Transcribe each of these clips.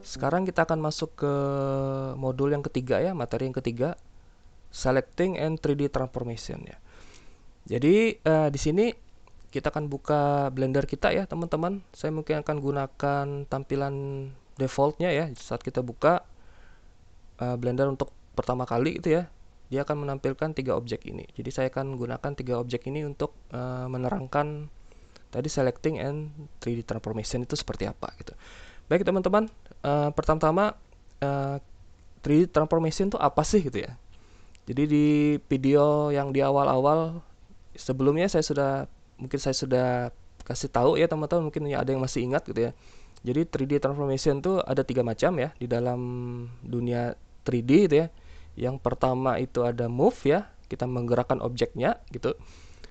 Sekarang kita akan masuk ke modul yang ketiga ya, materi yang ketiga, Selecting and 3D Transformation ya. Jadi di sini kita akan buka Blender kita ya teman-teman. Saya mungkin akan gunakan tampilan defaultnya ya. Saat kita buka Blender untuk pertama kali itu ya, dia akan menampilkan tiga objek ini. Jadi saya akan gunakan tiga objek ini untuk menerangkan tadi Selecting and 3D Transformation itu seperti apa gitu. Baik teman-teman, pertama-tama 3D Transformation itu apa sih gitu ya. Jadi di video yang di awal-awal sebelumnya saya sudah kasih tahu ya teman-teman, mungkin ada yang masih ingat gitu ya. Jadi 3D Transformation itu ada tiga macam ya di dalam dunia 3D gitu ya. Yang pertama itu ada move ya, kita menggerakkan objeknya gitu.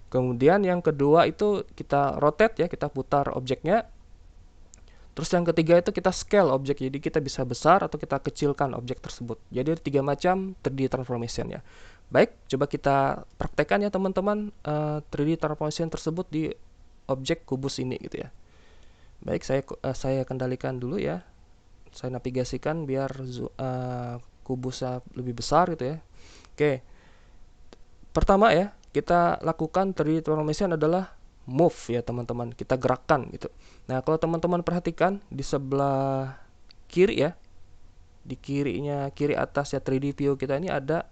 Kemudian yang kedua itu kita rotate ya, kita putar objeknya. Terus yang ketiga itu kita scale objek, jadi kita bisa besar atau kita kecilkan objek tersebut. Jadi ada tiga macam 3D transformation ya. Baik, coba kita praktekkan ya teman-teman 3D transformation tersebut di objek kubus ini gitu ya. Baik, saya kendalikan dulu ya. Saya navigasikan biar kubusnya lebih besar gitu ya. Oke, pertama ya kita lakukan 3D transformation adalah move ya teman-teman, kita gerakkan gitu. Nah kalau teman-teman perhatikan di sebelah kiri ya, di kiri atas ya 3D view kita ini ada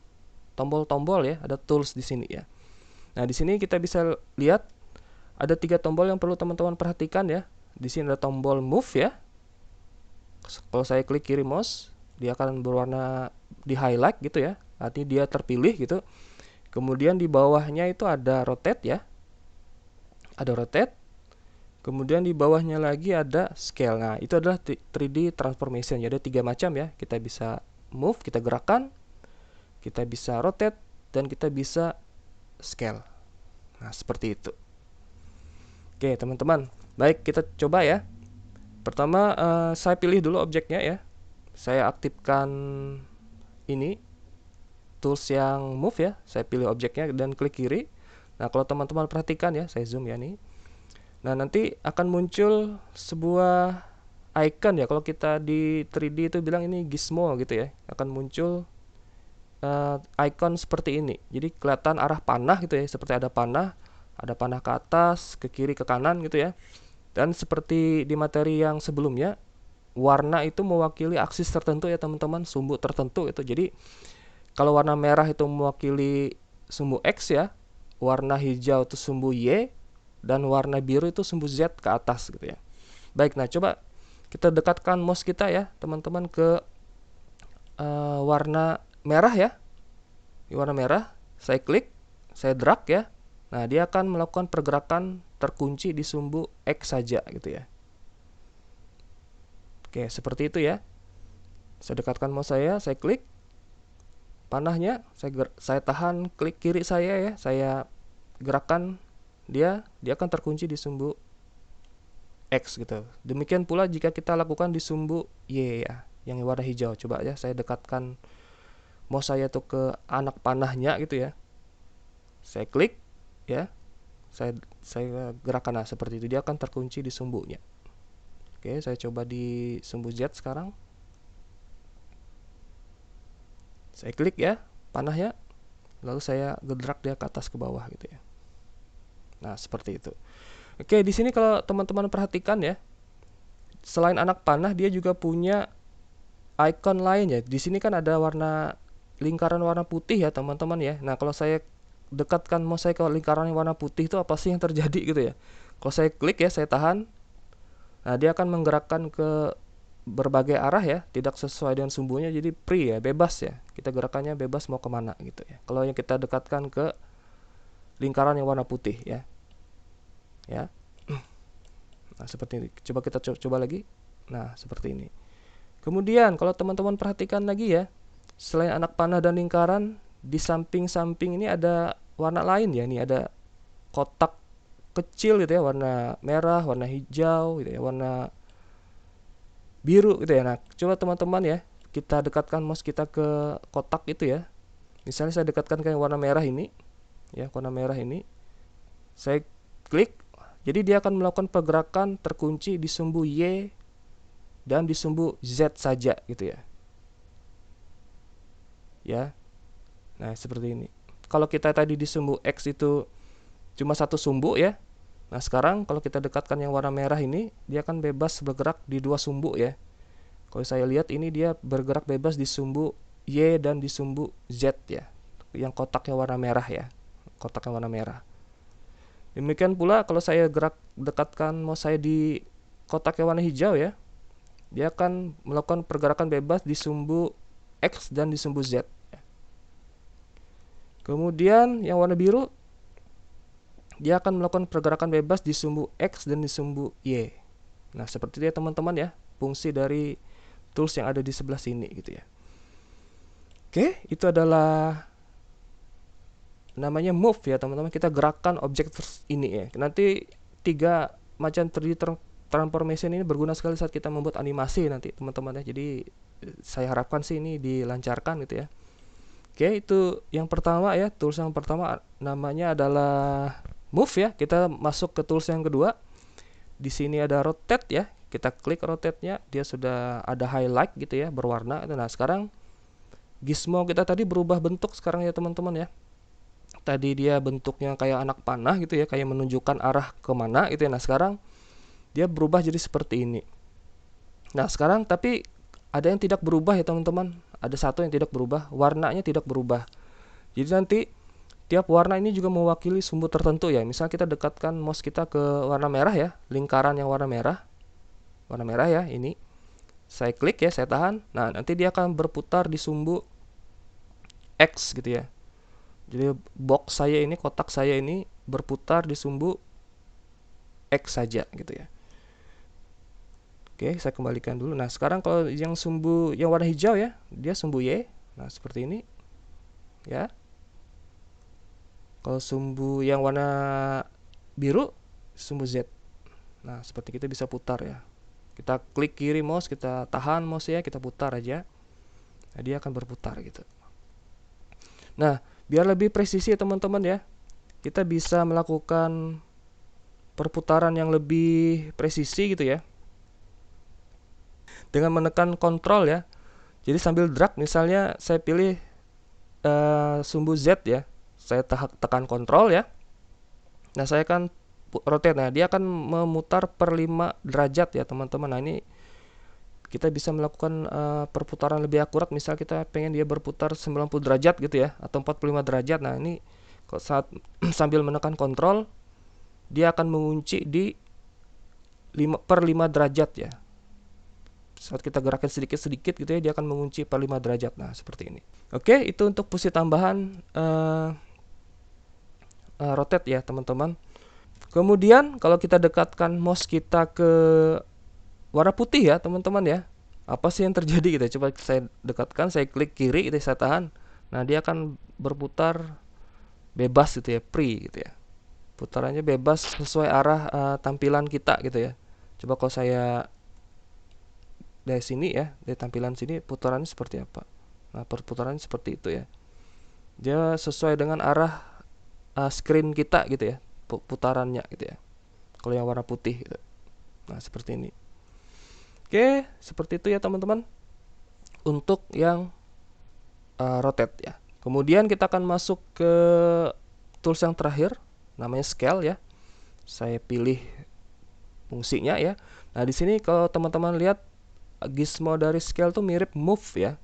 tombol-tombol ya, ada tools di sini ya. Nah di sini kita bisa lihat ada tiga tombol yang perlu teman-teman perhatikan ya. Di sini ada tombol move ya. Kalau saya klik kiri mouse, dia akan berwarna di highlight gitu ya, artinya dia terpilih gitu. Kemudian di bawahnya itu ada rotate ya, ada rotate. Kemudian di bawahnya lagi ada scale. Nah, itu adalah 3D transformation. Jadi ada tiga macam ya. Kita bisa move, kita gerakan, kita bisa rotate, dan kita bisa scale. Nah, seperti itu. Oke, teman-teman. Baik, kita coba ya. Pertama, saya pilih dulu objeknya ya. Saya aktifkan ini, tools yang move ya. Saya pilih objeknya dan klik kiri. Nah, kalau teman-teman perhatikan ya, saya zoom ya nih. Nah, nanti akan muncul sebuah icon ya. Kalau kita di 3D itu bilang ini gizmo gitu ya. Akan muncul icon seperti ini. Jadi kelihatan arah panah gitu ya. Seperti ada panah ke atas, ke kiri, ke kanan gitu ya. Dan seperti di materi yang sebelumnya, warna itu mewakili aksis tertentu ya teman-teman, sumbu tertentu itu. Jadi kalau warna merah itu mewakili sumbu X ya, warna hijau itu sumbu Y, dan warna biru itu sumbu Z ke atas gitu ya. Baik, nah coba kita dekatkan mouse kita ya teman-teman ke warna merah ya. Di warna merah, saya klik, saya drag ya. Nah, dia akan melakukan pergerakan terkunci di sumbu X saja gitu ya. Oke, seperti itu ya. Saya dekatkan mouse saya klik panahnya, saya tahan klik kiri saya ya, saya gerakkan dia akan terkunci di sumbu X gitu. Demikian pula jika kita lakukan di sumbu Y ya, yang warna hijau. Coba ya, saya dekatkan mouse saya tuh ke anak panahnya gitu ya. Saya klik ya, saya gerakan nah seperti itu, dia akan terkunci di sumbunya. Oke, saya coba di sumbu Z sekarang. Saya klik ya panahnya, lalu saya gedrak dia ke atas ke bawah gitu ya. Nah, seperti itu. Oke, di sini kalau teman-teman perhatikan ya, selain anak panah dia juga punya icon lain ya. Di sini kan ada lingkaran warna putih ya, teman-teman ya. Nah, kalau saya dekatkan mouse saya ke lingkaran warna putih itu apa sih yang terjadi gitu ya. Kalau saya klik ya, saya tahan. Nah, dia akan menggerakkan ke berbagai arah ya, tidak sesuai dengan sumbunya, jadi free ya, bebas ya. Kita gerakannya bebas mau kemana gitu ya. Kalau yang kita dekatkan ke lingkaran yang warna putih ya. Ya. Nah, seperti ini. Coba kita coba lagi. Nah, seperti ini. Kemudian kalau teman-teman perhatikan lagi ya, selain anak panah dan lingkaran, di samping-samping ini ada warna lain ya. Ini ada kotak kecil gitu ya, warna merah, warna hijau gitu ya, warna biru gitu ya. Nah, coba teman-teman ya, kita dekatkan mouse kita ke kotak itu ya. Misalnya saya dekatkan ke yang warna merah ini, ya, warna merah ini. Saya klik, jadi dia akan melakukan pergerakan terkunci di sumbu Y dan di sumbu Z saja gitu ya. Ya. Nah, seperti ini. Kalau kita tadi di sumbu X itu cuma satu sumbu ya. Nah, sekarang kalau kita dekatkan yang warna merah ini, dia akan bebas bergerak di dua sumbu ya. Kalau saya lihat ini dia bergerak bebas di sumbu Y dan di sumbu Z ya. Yang kotaknya warna merah ya. Kotaknya warna merah. Demikian pula kalau saya dekatkan mouse saya di kotak yang warna hijau ya, dia akan melakukan pergerakan bebas di sumbu X dan di sumbu Z. Kemudian yang warna biru, dia akan melakukan pergerakan bebas di sumbu X dan di sumbu Y. Nah, seperti itu ya teman-teman ya, fungsi dari tools yang ada di sebelah sini gitu ya. Oke, itu adalah namanya move ya teman-teman. Kita gerakkan objek ini ya. Nanti 3 macam 3D transformation ini berguna sekali saat kita membuat animasi nanti teman-teman ya. Jadi saya harapkan sih ini dilancarkan gitu ya. Oke, itu yang pertama ya. Tools yang pertama namanya adalah move ya. Kita masuk ke tools yang kedua. Di sini ada rotate ya. Kita klik rotate-nya, dia sudah ada highlight gitu ya, berwarna. Nah, sekarang gizmo kita tadi berubah bentuk sekarang ya teman-teman ya. Tadi dia bentuknya kayak anak panah gitu ya, kayak menunjukkan arah kemana gitu ya. Nah, sekarang dia berubah jadi seperti ini. Nah, sekarang tapi ada yang tidak berubah ya teman-teman. Ada satu yang tidak berubah, warnanya tidak berubah. Jadi nanti tiap warna ini juga mewakili sumbu tertentu ya. Misal kita dekatkan mouse kita ke warna merah ya, lingkaran yang warna merah ya ini. Saya klik ya, saya tahan. Nah, nanti dia akan berputar di sumbu X gitu ya. Jadi box saya ini, kotak saya ini berputar di sumbu X saja gitu ya. Oke, saya kembalikan dulu. Nah, sekarang kalau yang sumbu yang warna hijau ya, dia sumbu Y. Nah, seperti ini. Ya. Kalau sumbu yang warna biru, sumbu Z. Nah, seperti kita bisa putar ya. Kita klik kiri mouse, kita tahan mouse ya, kita putar aja. Nah, dia akan berputar gitu. Nah, biar lebih presisi ya teman-teman ya, kita bisa melakukan perputaran yang lebih presisi gitu ya, dengan menekan kontrol ya. Jadi sambil drag misalnya saya pilih sumbu Z ya, saya tekan kontrol ya. Nah, saya akan rotate. Nah, dia akan memutar per 5 derajat ya teman-teman. Nah, ini kita bisa melakukan perputaran lebih akurat. Misal kita pengen dia berputar 90 derajat gitu ya, atau 45 derajat. Nah, ini saat sambil menekan kontrol, dia akan mengunci di 5 derajat ya. Saat kita gerakan sedikit-sedikit gitu ya, dia akan mengunci per 5 derajat. Nah, seperti ini. Oke, itu untuk fungsi tambahan rotate ya teman-teman. Kemudian kalau kita dekatkan mouse kita ke warna putih ya teman-teman ya, apa sih yang terjadi gitu? Coba saya dekatkan, saya klik kiri gitu, saya tahan. Nah, dia akan berputar bebas gitu ya, free gitu ya. Putarannya bebas sesuai arah tampilan kita gitu ya. Coba kalau saya dari sini ya, dari tampilan sini putarannya seperti apa. Nah, perputarannya seperti itu ya. Dia sesuai dengan arah screen kita gitu ya, putarannya gitu ya. Kalau yang warna putih gitu. Nah, seperti ini. Oke, seperti itu ya teman-teman. Untuk yang rotate ya. Kemudian kita akan masuk ke tools yang terakhir, namanya scale ya. Saya pilih fungsinya ya. Nah, di sini kalau teman-teman lihat gizmo dari scale tuh mirip move ya.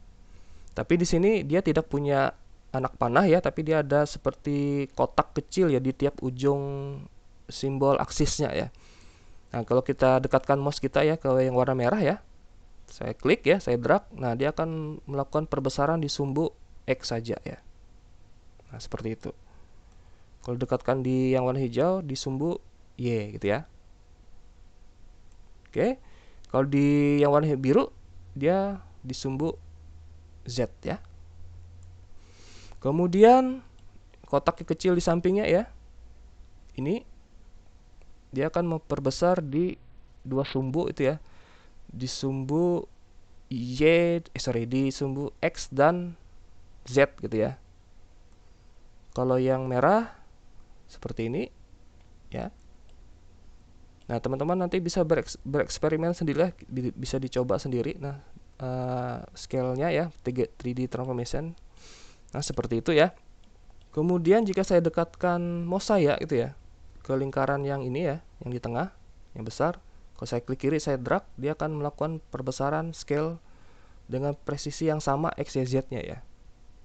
Tapi di sini dia tidak punya anak panah ya, tapi dia ada seperti kotak kecil ya di tiap ujung simbol aksisnya ya. Nah, kalau kita dekatkan mouse kita ya ke yang warna merah ya, saya klik ya, saya drag, nah dia akan melakukan perbesaran di sumbu X saja ya. Nah, seperti itu. Kalau dekatkan di yang warna hijau di sumbu Y gitu ya. Oke. Kalau di yang warna biru dia di sumbu Z ya. Kemudian kotak kecil di sampingnya ya, ini dia akan memperbesar di dua sumbu itu ya, di sumbu di sumbu X dan Z gitu ya. Kalau yang merah seperti ini ya, Nah, teman-teman nanti bisa bereksperimen sendiri lah, bisa dicoba sendiri. Nah, scale-nya ya, 3D transformation. Nah, seperti itu ya. Kemudian jika saya dekatkan mouse saya gitu ya, ke lingkaran yang ini ya, yang di tengah, yang besar. Kalau saya klik kiri, saya drag, dia akan melakukan perbesaran scale dengan presisi yang sama X, Y, Z-nya ya.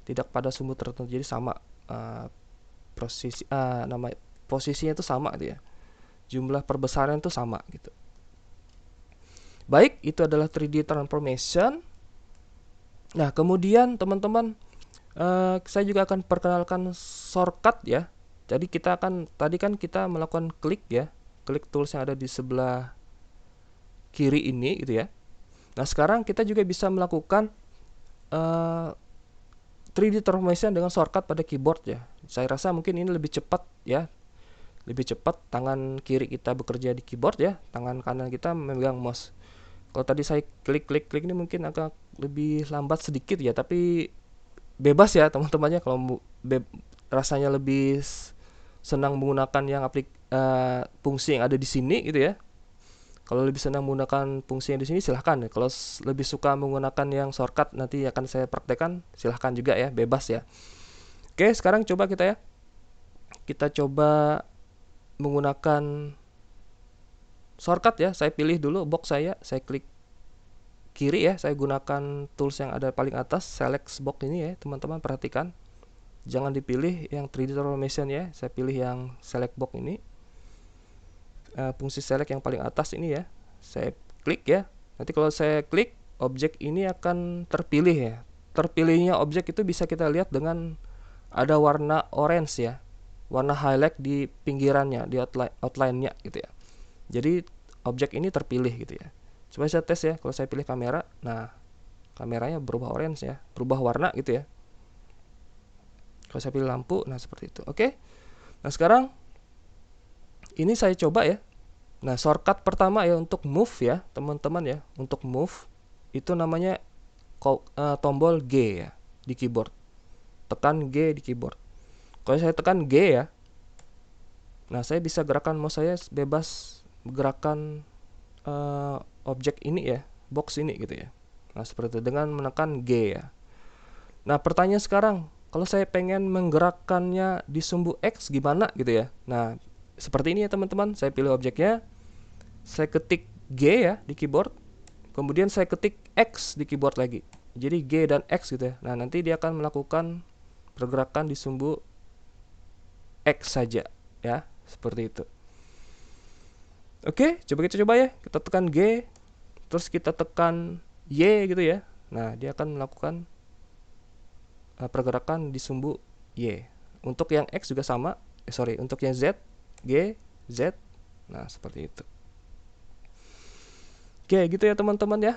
Tidak pada sumbu tertentu, jadi sama posisinya itu sama gitu ya. Jumlah perbesaran itu sama gitu. Baik, itu adalah 3D transformation. Nah, kemudian teman-teman, saya juga akan perkenalkan shortcut ya. Jadi tadi kan kita melakukan klik ya, klik tools yang ada di sebelah kiri ini gitu ya. Nah, sekarang kita juga bisa melakukan 3D transformation dengan shortcut pada keyboard ya. Saya rasa mungkin ini lebih cepat ya. Lebih cepat tangan kiri kita bekerja di keyboard ya, tangan kanan kita memegang mouse. Kalau tadi saya klik ini mungkin agak lebih lambat sedikit ya, tapi bebas ya teman-temannya. Kalau rasanya lebih senang menggunakan yang fungsi yang ada di sini gitu ya. Kalau lebih senang menggunakan fungsi yang di sini silahkan. Kalau lebih suka menggunakan yang shortcut nanti akan saya praktekkan, silahkan juga ya, bebas ya. Oke, sekarang coba kita coba menggunakan shortcut ya. Saya pilih dulu box saya klik kiri ya. Saya gunakan tools yang ada paling atas, select box ini ya, teman-teman perhatikan. Jangan dipilih yang 3D transformation ya. Saya pilih yang select box ini. Fungsi select yang paling atas ini ya. Saya klik ya. Nanti kalau saya klik, objek ini akan terpilih ya. Terpilihnya objek itu bisa kita lihat dengan ada warna orange ya. Warna highlight di pinggirannya, di outline-nya gitu ya. Jadi objek ini terpilih gitu ya. Coba saya tes ya. Kalau saya pilih kamera, nah kameranya berubah orange ya, berubah warna gitu ya. Kalau saya pilih lampu, nah seperti itu. Oke. Nah, sekarang ini saya coba ya. Nah, shortcut pertama ya untuk move ya, teman-teman ya. Untuk move itu namanya tombol G ya di keyboard. Tekan G di keyboard. Kalau saya tekan G ya, nah saya bisa gerakan mouse saya bebas gerakan objek ini ya, box ini gitu ya. Nah, seperti itu dengan menekan G ya. Nah, pertanyaan sekarang, kalau saya pengen menggerakkannya di sumbu X gimana gitu ya. Nah, seperti ini ya teman-teman. Saya pilih objeknya, saya ketik G ya di keyboard, kemudian saya ketik X di keyboard lagi. Jadi G dan X gitu ya. Nah, nanti dia akan melakukan pergerakan di sumbu X saja ya, seperti itu. Oke, coba kita coba ya. Kita tekan G, terus kita tekan Y gitu ya. Nah, dia akan melakukan pergerakan di sumbu Y. Untuk yang X juga sama. Untuk yang Z, G, Z. Nah, seperti itu. Oke, gitu ya teman-teman ya.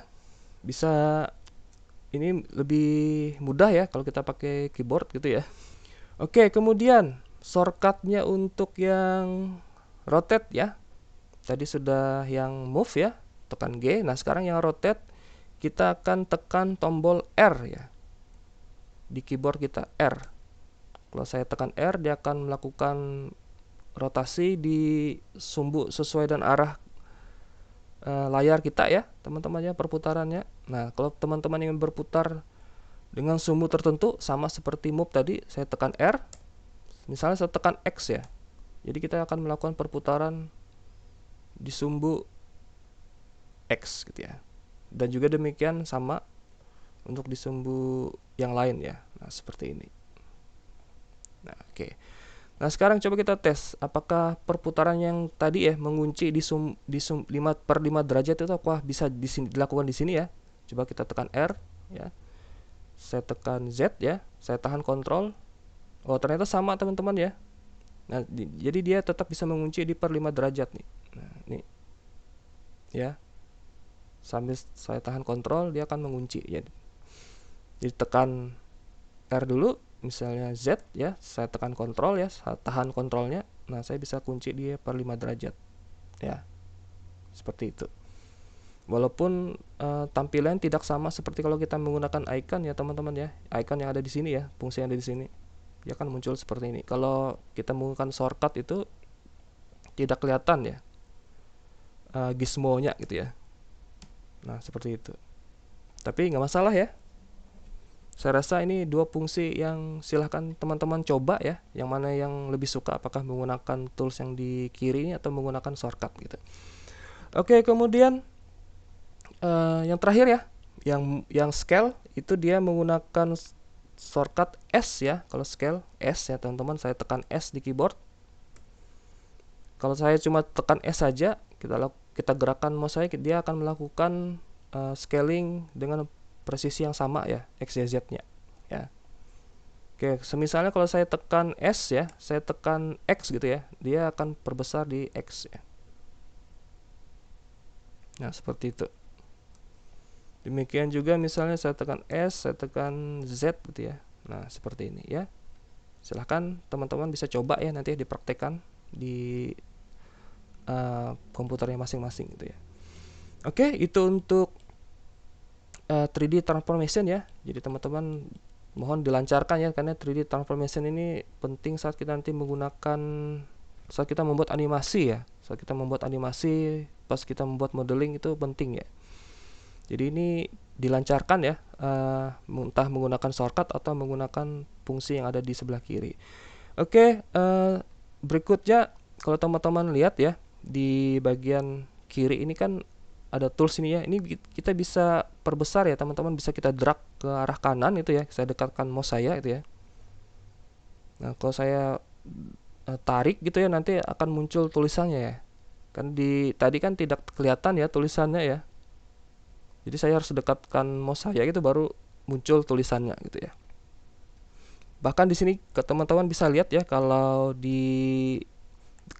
Bisa ini lebih mudah ya kalau kita pakai keyboard gitu ya. Oke, kemudian shortcutnya untuk yang rotate ya. Tadi sudah yang move ya, tekan G. Nah, sekarang yang rotate kita akan tekan tombol R ya. Di keyboard kita R. Kalau saya tekan R, dia akan melakukan rotasi di sumbu sesuai dan arah layar kita ya, teman-teman ya, perputarannya. Nah, kalau teman-teman ingin berputar dengan sumbu tertentu sama seperti move tadi, saya tekan R. Misalnya saya tekan X ya. Jadi kita akan melakukan perputaran di sumbu X gitu ya. Dan juga demikian sama untuk di sumbu yang lain ya. Nah, seperti ini. Nah, oke. Nah, sekarang coba kita tes apakah perputaran yang tadi ya mengunci di 5/5 derajat itu apakah bisa dilakukan di sini ya. Coba kita tekan R ya. Saya tekan Z ya. Saya tahan kontrol. Oh, ternyata sama teman-teman ya. Nah, jadi dia tetap bisa mengunci di 5 derajat nih. Nah, ini ya. Sambil saya tahan kontrol dia akan mengunci ya. Jadi tekan R dulu, misalnya Z ya, saya tekan kontrol ya, saya tahan kontrolnya. Nah, saya bisa kunci dia 5 derajat ya, seperti itu. Walaupun tampilan tidak sama seperti kalau kita menggunakan icon ya teman-teman ya, icon yang ada di sini ya, fungsi yang ada di sini, dia akan muncul seperti ini. Kalau kita menggunakan shortcut itu tidak kelihatan ya. gizmo-nya gitu ya. Nah, seperti itu. Tapi nggak masalah ya. Saya rasa ini dua fungsi yang silahkan teman-teman coba ya. Yang mana yang lebih suka, apakah menggunakan tools yang di kiri ini atau menggunakan shortcut gitu. Oke, kemudian yang terakhir ya, yang scale itu dia menggunakan shortcut S ya. Kalau scale S ya teman-teman, saya tekan S di keyboard. Kalau saya cuma tekan S saja, kita gerakkan mouse saya, dia akan melakukan scaling dengan presisi yang sama ya, X, Y, Z-nya ya. Oke, semisalnya kalau saya tekan S ya, saya tekan X gitu ya, dia akan perbesar di X ya. Nah, seperti itu. Demikian juga misalnya saya tekan S, saya tekan Z gitu ya. Nah, seperti ini ya. Silahkan teman-teman bisa coba ya nanti dipraktekkan di komputernya masing-masing gitu ya. Oke, itu untuk 3D transformation ya. Jadi teman-teman mohon dilancarkan ya, karena 3D transformation ini penting saat kita nanti menggunakan, saat kita membuat animasi ya. Saat kita membuat animasi, pas kita membuat modeling itu penting ya. Jadi ini dilancarkan ya, entah menggunakan shortcut atau menggunakan fungsi yang ada di sebelah kiri. Oke, berikutnya kalau teman-teman lihat ya, di bagian kiri ini kan ada tools ini ya. Ini kita bisa perbesar ya teman-teman, bisa kita drag ke arah kanan itu ya. Saya dekatkan mouse saya itu ya. Nah, kalau saya tarik gitu ya, nanti akan muncul tulisannya ya. Kan tadi kan tidak kelihatan ya tulisannya ya. Jadi saya harus dekatkan mouse saya gitu baru muncul tulisannya gitu ya. Bahkan di sini teman-teman bisa lihat ya, kalau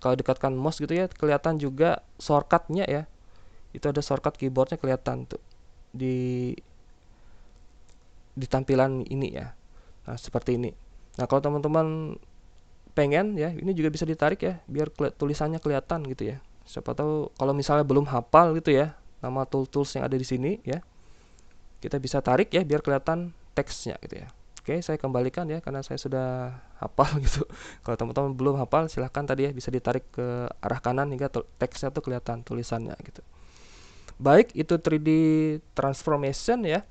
dekatkan mouse gitu ya, kelihatan juga shortcutnya ya. Itu ada shortcut keyboardnya kelihatan tuh di tampilan ini ya. Nah, seperti ini. Nah, kalau teman-teman pengen ya, ini juga bisa ditarik ya biar tulisannya kelihatan gitu ya. Siapa tahu kalau misalnya belum hafal gitu ya nama tools yang ada di sini ya, kita bisa tarik ya biar kelihatan teksnya gitu ya. Oke, saya kembalikan ya karena saya sudah hafal gitu. Kalau teman-teman belum hafal, silahkan tadi ya bisa ditarik ke arah kanan hingga teksnya tuh kelihatan tulisannya gitu. Baik, itu 3D transformation ya.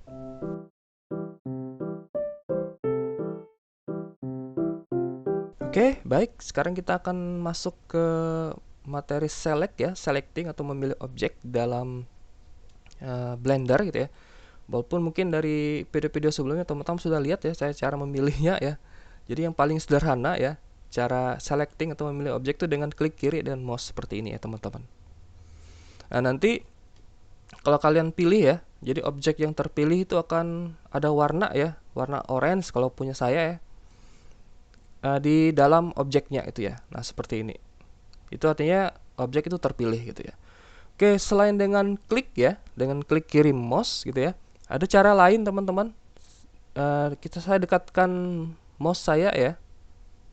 Oke, baik. Sekarang kita akan masuk ke materi select ya, selecting atau memilih objek dalam Blender gitu ya. Walaupun mungkin dari video-video sebelumnya teman-teman sudah lihat ya saya cara memilihnya ya. Jadi yang paling sederhana ya, cara selecting atau memilih objek itu dengan klik kiri dan mouse seperti ini ya teman-teman. Nah, nanti kalau kalian pilih ya, jadi objek yang terpilih itu akan ada warna ya, warna orange kalau punya saya ya, di dalam objeknya itu ya. Nah, seperti ini. Itu artinya objek itu terpilih gitu ya. Oke, selain dengan klik ya, dengan klik kiri mouse gitu ya, ada cara lain teman-teman. Saya dekatkan mouse saya ya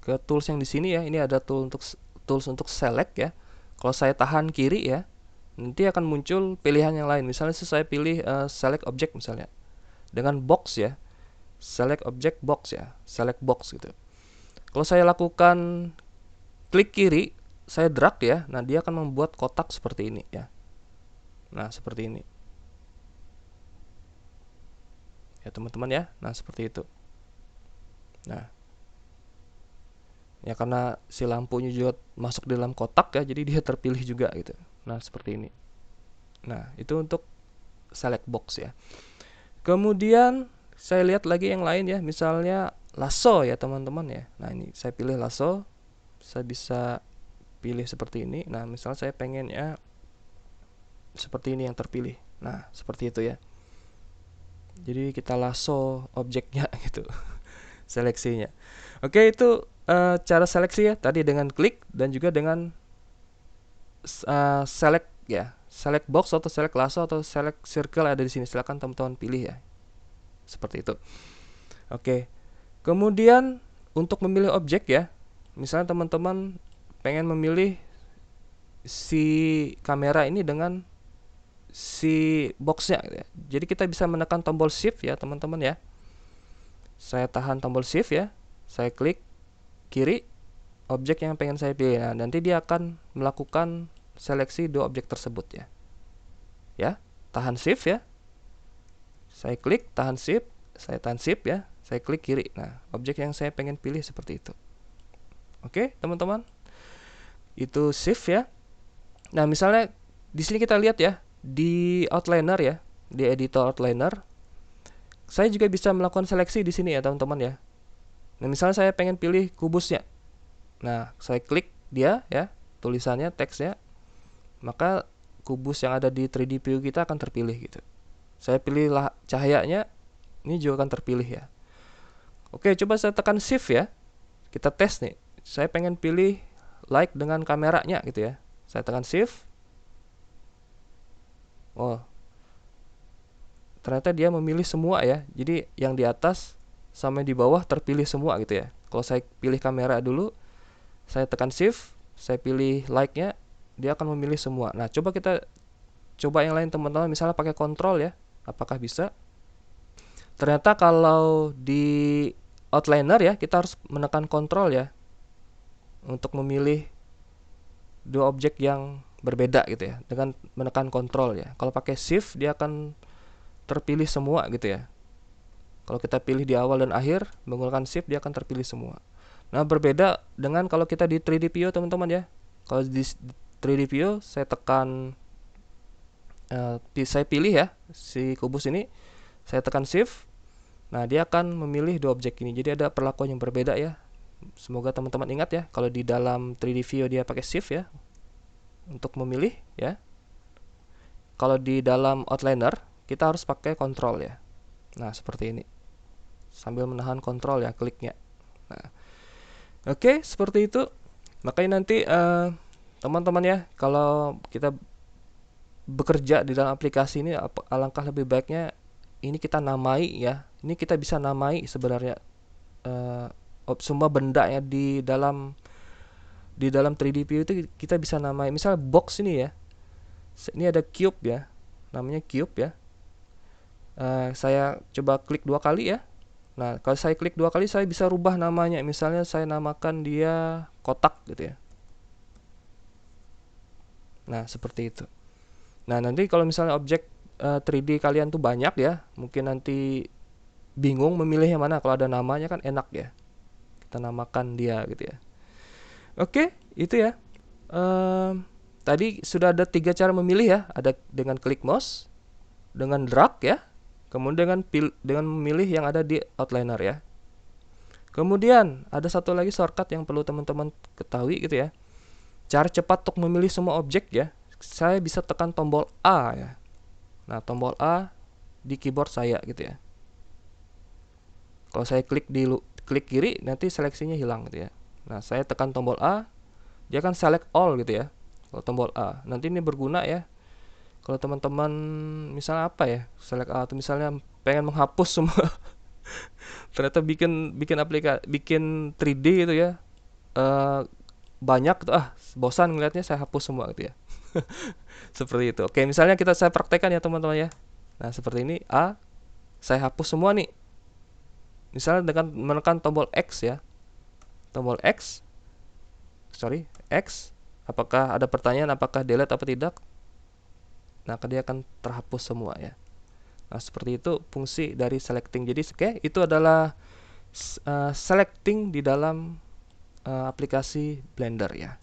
ke tools yang di sini ya. Ini ada tools untuk select ya. Kalau saya tahan kiri ya, nanti akan muncul pilihan yang lain. Misalnya saya pilih select object misalnya dengan box ya, select object box ya, select box gitu. Kalau saya lakukan klik kiri, saya drag ya, nah dia akan membuat kotak seperti ini ya. Nah, seperti ini ya teman-teman ya. Nah, seperti itu. Nah, ya karena si lampunya juga masuk di dalam kotak ya, jadi dia terpilih juga gitu. Nah, seperti ini. Nah, itu untuk select box ya. Kemudian saya lihat lagi yang lain ya, misalnya lasso ya teman-teman ya. Nah, ini saya pilih lasso, saya bisa pilih seperti ini. Nah, misalnya saya pengen ya seperti ini yang terpilih. Nah, seperti itu ya. Jadi kita lasso objeknya gitu, seleksinya. Oke, itu cara seleksi ya, tadi dengan klik dan juga dengan select ya, select box atau select lasso atau select circle ada di sini. Silakan teman-teman pilih ya, seperti itu. Oke, kemudian untuk memilih objek ya, misalnya teman-teman pengen memilih si kamera ini dengan si boxnya gitu ya. Jadi kita bisa menekan tombol shift ya teman-teman ya. Saya tahan tombol shift ya, saya klik kiri objek yang pengen saya pilih. Nah, nanti dia akan melakukan seleksi dua objek tersebut ya. Ya, tahan shift ya. Saya klik, tahan shift, saya tahan shift ya. Saya klik kiri. Nah, objek yang saya pengen pilih seperti itu. Oke, teman-teman. Itu shift ya. Nah, misalnya di sini kita lihat ya, di outliner ya, di editor outliner, saya juga bisa melakukan seleksi di sini ya, teman-teman ya. Nah, misalnya saya pengen pilih kubusnya. Nah, saya klik dia ya, tulisannya, teksnya, maka kubus yang ada di 3D view kita akan terpilih gitu. Saya pilihlah cahayanya, ini juga akan terpilih ya. Oke, coba saya tekan shift ya. Kita tes nih. Saya pengen pilih light dengan kameranya gitu ya. Saya tekan shift. Oh, ternyata dia memilih semua ya. Jadi yang di atas sama di bawah terpilih semua gitu ya. Kalau saya pilih kamera dulu, saya tekan shift, saya pilih like-nya, dia akan memilih semua. Nah, coba kita coba yang lain teman-teman, misalnya pakai kontrol ya. Apakah bisa? Ternyata kalau di outliner ya, kita harus menekan kontrol ya untuk memilih dua objek yang berbeda gitu ya, dengan menekan kontrol ya. Kalau pakai shift dia akan terpilih semua gitu ya. Kalau kita pilih di awal dan akhir menggunakan shift dia akan terpilih semua. Nah, berbeda dengan kalau kita di 3D view teman-teman ya. Kalau di 3D view saya tekan saya pilih ya si kubus ini, saya tekan shift. Nah, dia akan memilih dua objek ini. Jadi ada perlakuan yang berbeda ya. Semoga teman-teman ingat ya, kalau di dalam 3D view dia pakai shift ya untuk memilih ya. Kalau di dalam outliner kita harus pakai kontrol ya. Nah, seperti ini. Sambil menahan kontrol ya kliknya. Nah, oke, seperti itu. Makanya nanti teman-teman ya, kalau kita bekerja di dalam aplikasi ini, alangkah lebih baiknya ini kita namai ya. Ini kita bisa namai sebenarnya semua benda ya di dalam 3D view itu kita bisa namai. Misalnya box ini ya. Ini ada cube ya. Namanya cube ya. Saya coba klik 2 kali ya. Nah, kalau saya klik 2 kali saya bisa rubah namanya. Misalnya saya namakan dia kotak gitu ya. Nah, seperti itu. Nah, nanti kalau misalnya objek 3D kalian tuh banyak ya, mungkin nanti bingung memilih yang mana. Kalau ada namanya kan enak ya. Kita namakan dia gitu ya. Oke, itu ya. Tadi sudah ada 3 cara memilih ya. Ada dengan klik mouse, dengan drag ya, kemudian dengan memilih yang ada di outliner ya. Kemudian ada satu lagi shortcut yang perlu teman-teman ketahui gitu ya. Cara cepat untuk memilih semua objek ya. Saya bisa tekan tombol A ya. Nah, tombol A di keyboard saya gitu ya. Kalau saya klik kiri, nanti seleksinya hilang gitu ya. Nah, saya tekan tombol A, dia akan select all gitu ya. Kalau tombol A, nanti ini berguna ya. Kalau teman-teman misalnya apa ya, select A atau misalnya pengen menghapus semua, ternyata bikin 3D gitu ya, banyak gitu, bosan ngeliatnya, saya hapus semua gitu ya. Seperti itu. Oke, misalnya saya praktekkan ya teman-teman ya. Nah, seperti ini, A, saya hapus semua nih. Misalnya dengan menekan tombol X ya. Tombol X. Apakah ada pertanyaan apakah delete atau tidak? Nah, dia akan terhapus semua ya. Nah, seperti itu fungsi dari selecting. Jadi, itu adalah selecting di dalam aplikasi Blender ya.